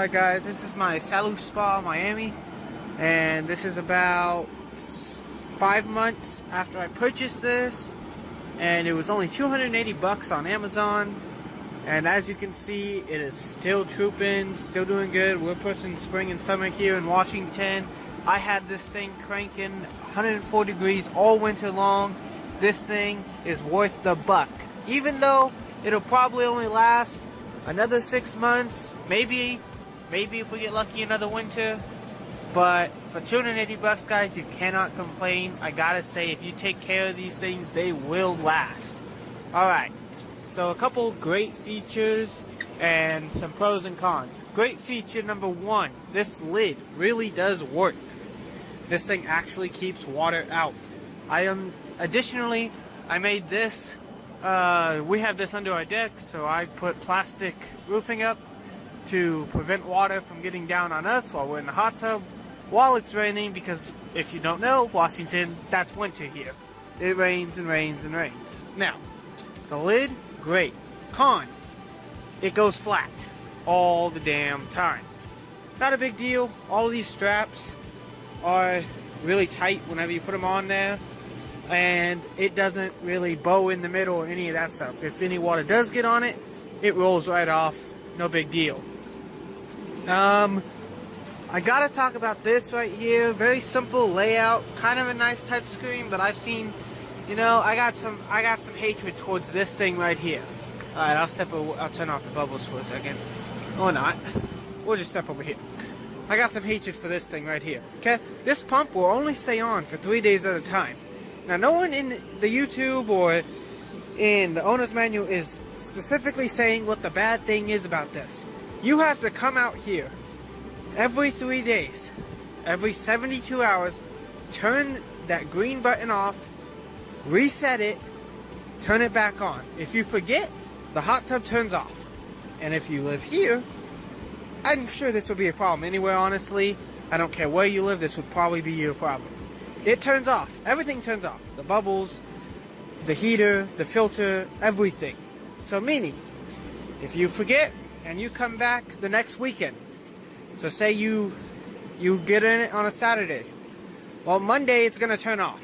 Alright guys, this is my SaluSpa Miami, and this is about 5 months after I purchased this, and it was only 280 bucks on Amazon. And as you can see, it is still trooping, still doing good. We're pushing spring and summer here in Washington. I had this thing cranking 104 degrees all winter long. This thing is worth the buck, even though it'll probably only last another 6 months, maybe if we get lucky another winter. But for 280 bucks, guys, you cannot complain. I gotta say, if you take care of these things, they will last. Alright, so a couple great features and some pros and cons. Great feature number one, this lid really does work. This thing actually keeps water out. Additionally, I made this, we have this under our deck, so I put plastic roofing up to prevent water from getting down on us while we're in the hot tub while it's raining, because if you don't know, Washington, that's winter here. It rains and rains and rains. Now, the lid, great. Con, it goes flat all the damn time. Not a big deal. All of these straps are really tight whenever you put them on there, and it doesn't really bow in the middle or any of that stuff. If any water does get on it, it rolls right off. No big deal. I gotta talk about this right here. Very simple layout, kind of a nice touch screen, but I've seen, you know, I got some hatred towards this thing right here. All right, I'll turn off the bubbles for a second, or not. We'll just step over here. I got some hatred for this thing right here. Okay, this pump will only stay on for 3 days at a time. Now, no one in the YouTube or in the owner's manual is specifically saying what the bad thing is about this. You have to come out here every 3 days, every 72 hours, turn that green button off, reset it, turn it back on. If you forget, the hot tub turns off. And if you live here, I'm sure this will be a problem anywhere, honestly. I don't care where you live, this would probably be your problem. It turns off. Everything turns off. The bubbles, the heater, the filter, everything. So meaning, if you forget and you come back the next weekend, so say you get in it on a Saturday, well, Monday it's going to turn off.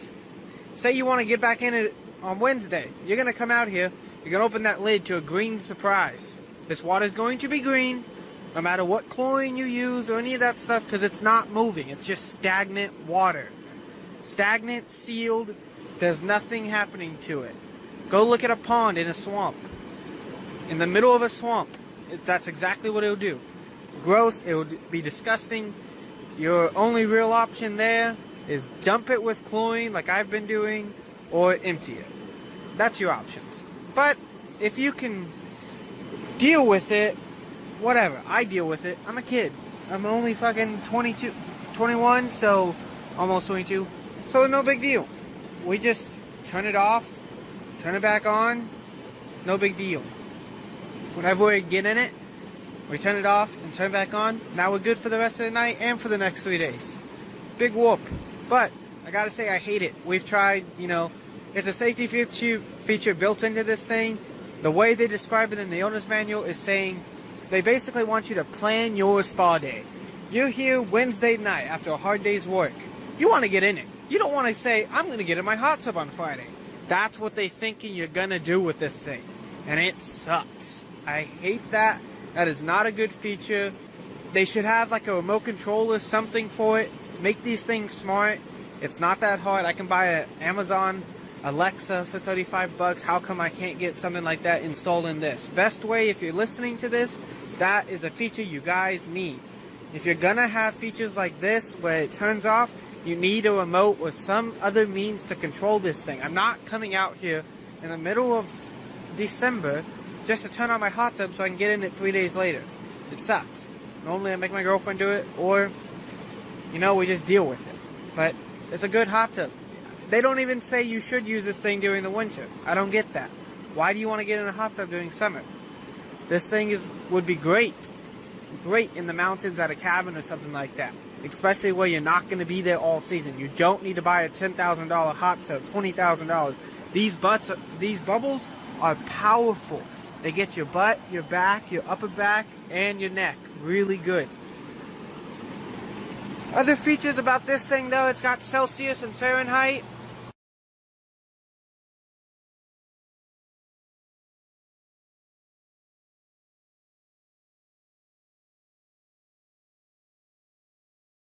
Say you want to get back in it on Wednesday, you're going to come out here, you're going to open that lid to a green surprise. This water is going to be green, no matter what chlorine you use or any of that stuff, because it's not moving. It's just stagnant water. Stagnant, sealed, there's nothing happening to it. Go look at a pond in a swamp. In the middle of a swamp, that's exactly what it'll do. Gross, it would be disgusting. Your only real option there is dump it with chlorine like I've been doing, or empty it. That's your options. But if you can deal with it, whatever. I deal with it. I'm a kid. I'm only fucking 21, so almost 22. So no big deal. We just turn it off, turn it back on, no big deal. Whenever we get in it, we turn it off and turn it back on. Now we're good for the rest of the night and for the next 3 days. Big whoop. But I gotta say, I hate it. We've tried, you know, it's a safety feature built into this thing. The way they describe it in the owner's manual is saying they basically want you to plan your spa day. You're here Wednesday night after a hard day's work. You want to get in it. You don't want to say, I'm going to get in my hot tub on Friday. That's what they thinking you're going to do with this thing. And it sucks. I hate that. That is not a good feature. They should have like a remote control or something for it. Make these things smart. It's not that hard. I can buy an Amazon Alexa for 35 bucks. How come I can't get something like that installed in this? Best way, if you're listening to this, that is a feature you guys need. If you're gonna have features like this where it turns off, you need a remote or some other means to control this thing. I'm not coming out here in the middle of December just to turn on my hot tub so I can get in it 3 days later. It sucks. Normally I make my girlfriend do it, or, you know, we just deal with it. But it's a good hot tub. They don't even say you should use this thing during the winter. I don't get that. Why do you want to get in a hot tub during summer? This thing would be great in the mountains at a cabin or something like that. Especially where you're not going to be there all season. You don't need to buy a $10,000 hot tub, $20,000. These bubbles are powerful. They get your butt, your back, your upper back, and your neck really good. Other features about this thing though, it's got Celsius and Fahrenheit.